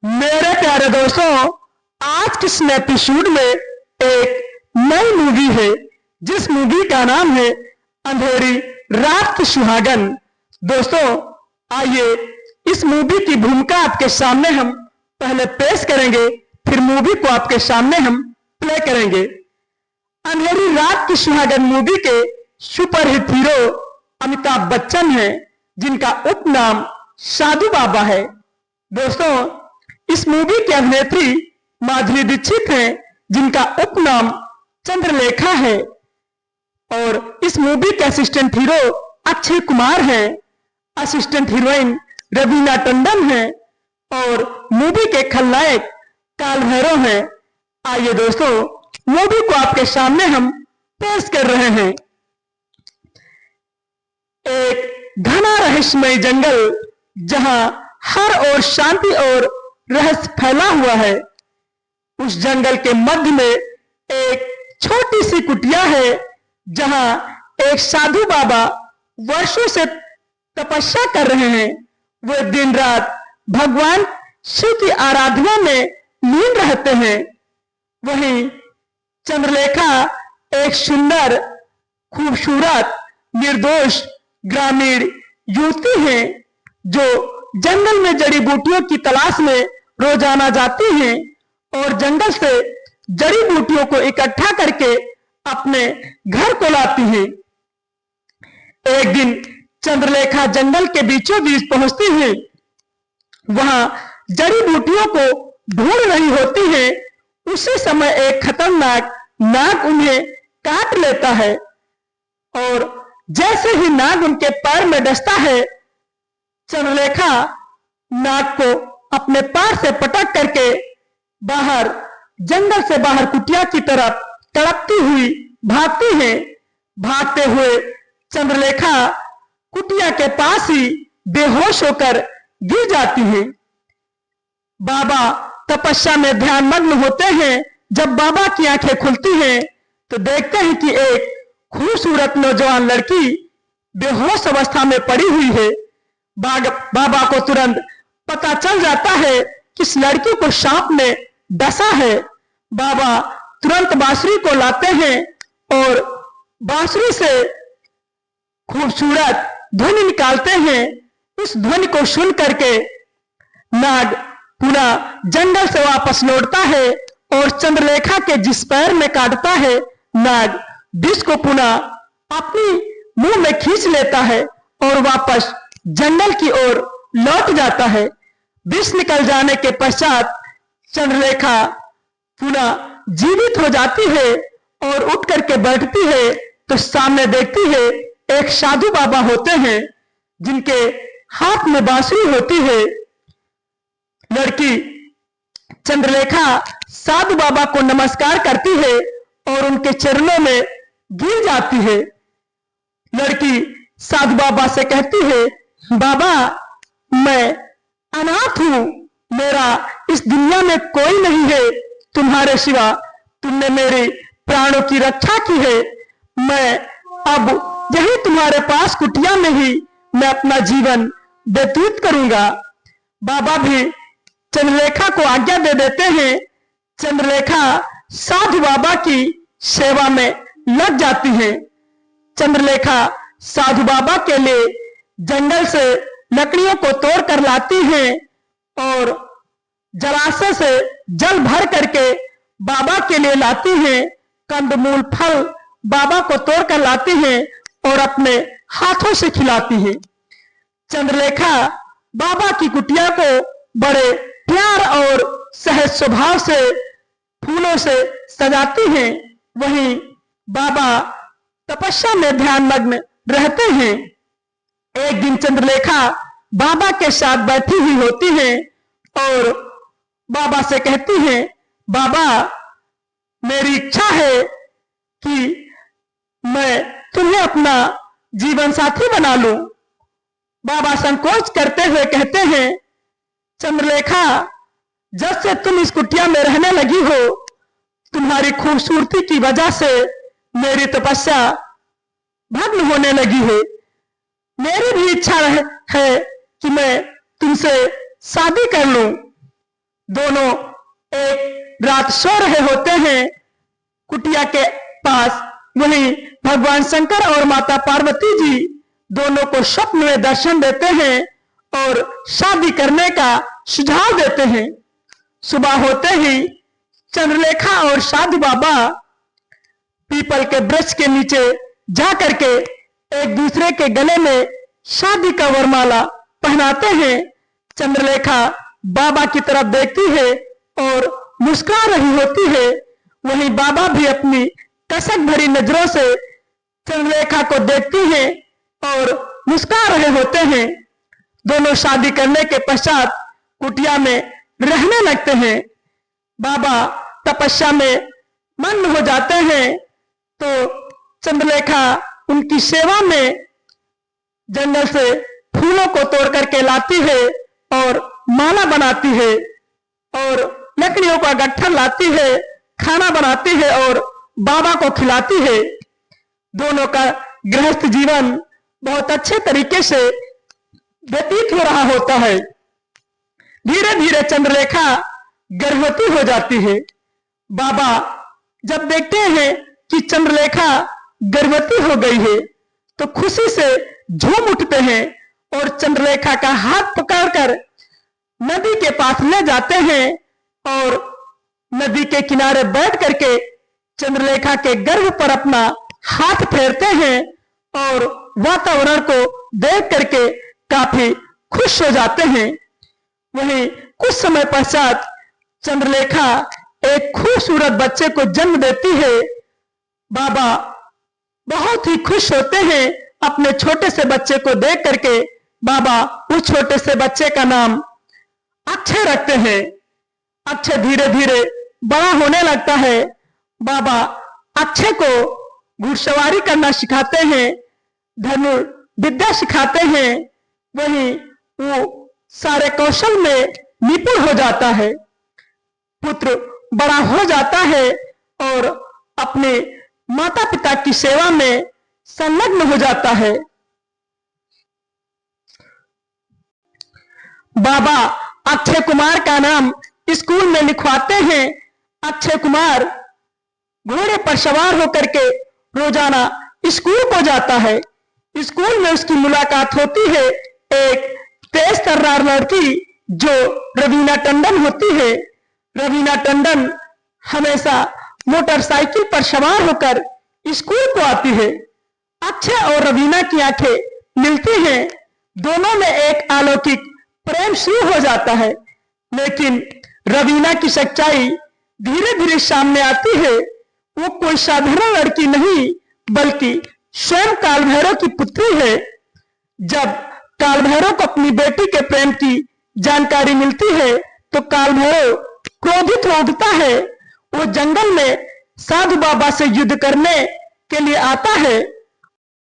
मेरे प्यारे दोस्तों, आज के इस एपिसोड में एक नई मूवी है जिस मूवी का नाम है अंधेरी रात की सुहागन। दोस्तों, आइए इस मूवी की भूमिका आपके सामने हम पहले पेश करेंगे, फिर मूवी को आपके सामने हम प्ले करेंगे। अंधेरी रात की सुहागन मूवी के सुपरहिट हीरो अमिताभ बच्चन हैं, जिनका उपनाम साधु बाबा है। दोस्तों, इस मूवी की अभिनेत्री माधुरी दीक्षित हैं, जिनका उपनाम चंद्रलेखा है। और इस मूवी के असिस्टेंट हीरो अक्षय कुमार हैं, असिस्टेंट हीरोइन रवीना टंडन हैं और मूवी के खलनायक काल भैरव हैं। आइए दोस्तों, मूवी को आपके सामने हम पेश कर रहे हैं। एक घना रहस्यमय जंगल, जहां हर ओर शांति और रहस्य फैला हुआ है। उस जंगल के मध्य में एक छोटी सी कुटिया है, जहां एक साधु बाबा वर्षों से तपस्या कर रहे हैं। वे दिन रात भगवान शिव की आराधना में लीन रहते हैं। वहीं चंद्रलेखा एक सुंदर, खूबसूरत, निर्दोष ग्रामीण युवती है, जो जंगल में जड़ी बूटियों की तलाश में रोजाना जाती हैं और जंगल से जड़ी बूटियों को इकट्ठा करके अपने घर को लाती हैं। एक दिन चंद्रलेखा जंगल के बीचों बीच पहुंचती है। वहां जड़ी बूटियों को ढूंढ रही होती है। उसी समय एक खतरनाक नाग उन्हें काट लेता है और जैसे ही नाग उनके पैर में डसता है, चंद्रलेखा नाग को अपने पैर से पटक करके बाहर, जंगल से बाहर कुटिया की तरफ तड़पती हुई भागती है। भागते हुए चंद्रलेखा कुटिया के पास ही बेहोश होकर गिर जाती है। बाबा तपस्या में ध्यान मग्न होते हैं। जब बाबा की आंखें खुलती हैं तो देखते हैं कि एक खूबसूरत नौजवान लड़की बेहोश अवस्था में पड़ी हुई है। बाबा को तुरंत पता चल जाता है कि इस लड़की को सांप ने डसा है। बाबा तुरंत बांसुरी को लाते हैं और बांसुरी से खूबसूरत ध्वनि निकालते हैं। उस ध्वनि को सुन करके नाग पुनः जंगल से वापस लौटता है और चंद्रलेखा के जिस पैर में काटता है, नाग विष को पुनः अपनी मुंह में खींच लेता है और वापस जंगल की ओर लौट जाता है। विष निकल जाने के पश्चात चंद्रलेखा पुनः जीवित हो जाती है और उठ करके बैठती है तो सामने देखती है एक साधु बाबा होते हैं, जिनके हाथ में बांसुरी होती है। लड़की चंद्रलेखा साधु बाबा को नमस्कार करती है और उनके चरणों में गिर जाती है। लड़की साधु बाबा से कहती है, बाबा, मैं अनाथ हूं, मेरा इस दुनिया में कोई नहीं है तुम्हारे सिवा। तुमने मेरे प्राणों की रक्षा की है। मैं अब यही तुम्हारे पास कुटिया में ही मैं अपना जीवन व्यतीत करूंगा। बाबा भी चंद्रलेखा को आज्ञा दे देते हैं। चंद्रलेखा साधु बाबा की सेवा में लग जाती है। चंद्रलेखा साधु बाबा के लिए जंगल से लकड़ियों को तोड़ कर लाती हैं और जलाशय से जल भर करके बाबा के लिए लाती हैं। कंदमूल फल बाबा को तोड़ कर लाती हैं और अपने हाथों से खिलाती हैं। चंद्रलेखा बाबा की कुटिया को बड़े प्यार और सहज स्वभाव से फूलों से सजाती हैं। वहीं बाबा तपस्या में ध्यान मग्न रहते हैं। एक दिन चंद्रलेखा बाबा के साथ बैठी हुई होती हैं और बाबा से कहती हैं, बाबा, मेरी इच्छा है कि मैं तुम्हें अपना जीवन साथी बना लूं। बाबा संकोच करते हुए कहते हैं, चंद्रलेखा, जब से तुम इस कुटिया में रहने लगी हो, तुम्हारी खूबसूरती की वजह से मेरी तपस्या भग्न होने लगी है। मेरी भी इच्छा है कि मैं तुमसे शादी कर लूं। दोनों एक रात सो रहे होते हैं कुटिया के पास। वहीं भगवान शंकर और माता पार्वती जी दोनों को स्वप्न में दर्शन देते हैं और शादी करने का सुझाव देते हैं। सुबह होते ही चंद्रलेखा और साधु बाबा पीपल के वृक्ष के नीचे जा करके एक दूसरे के गले में शादी का वरमाला पहनाते हैं। चंद्रलेखा बाबा की तरफ देखती है और मुस्कुरा रही होती है। वहीं बाबा भी अपनी कसक भरी नजरों से चंद्रलेखा को देखती हैं और मुस्कुरा रहे होते हैं। दोनों शादी करने के पश्चात कुटिया में रहने लगते हैं। बाबा तपस्या में मग्न हो जाते हैं तो चंद्रलेखा उनकी सेवा में जंगल से फूलों को तोड़ करके लाती है और माला बनाती है और लकड़ियों का गट्ठर लाती है, खाना बनाती है और बाबा को खिलाती है। दोनों का गृहस्थ जीवन बहुत अच्छे तरीके से व्यतीत हो रहा होता है। धीरे धीरे चंद्रलेखा गर्भवती हो जाती है। बाबा जब देखते हैं कि चंद्रलेखा गर्भवती हो गई है तो खुशी से झूम उठते हैं और चंद्रलेखा का हाथ पकड़कर नदी के पास ले जाते हैं और नदी के किनारे बैठ करके चंद्रलेखा के गर्भ पर अपना हाथ फेरते हैं और वातावरण को देख करके काफी खुश हो जाते हैं। वहीं कुछ समय पश्चात चंद्रलेखा एक खूबसूरत बच्चे को जन्म देती है। बाबा बहुत ही खुश होते हैं अपने छोटे से बच्चे को देख करके। बाबा उस छोटे से बच्चे का नाम अक्षय रखते हैं। अक्षय धीरे धीरे बड़ा होने लगता है। बाबा अक्षय को घुड़सवारी करना सिखाते हैं, धनुर्विद्या सिखाते हैं। वहीं वो सारे कौशल में निपुण हो जाता है। पुत्र बड़ा हो जाता है और अपने माता पिता की सेवा में संलग्न हो जाता है। बाबा अक्षय कुमार का नाम स्कूल में लिखवाते हैं। अक्षय कुमार घोड़े पर सवार होकर के रोजाना स्कूल को जाता है। स्कूल में उसकी मुलाकात होती है एक तेज तर्रार लड़की जो रवीना टंडन होती है। रवीना टंडन हमेशा मोटरसाइकिल पर सवार होकर स्कूल को आती है। अक्षय और रवीना की आंखें मिलती हैं। दोनों में एक अलौकिक प्रेम शुरू हो जाता है। लेकिन रवीना की सच्चाई धीरे धीरे सामने आती है। वो कोई साधारण लड़की नहीं बल्कि स्वयं काल भैरव की पुत्री है। जब काल भैरव को अपनी बेटी के प्रेम की जानकारी मिलती है तो काल भैरव क्रोधित हो उठता है। वो जंगल में साधु बाबा से युद्ध करने के लिए आता है।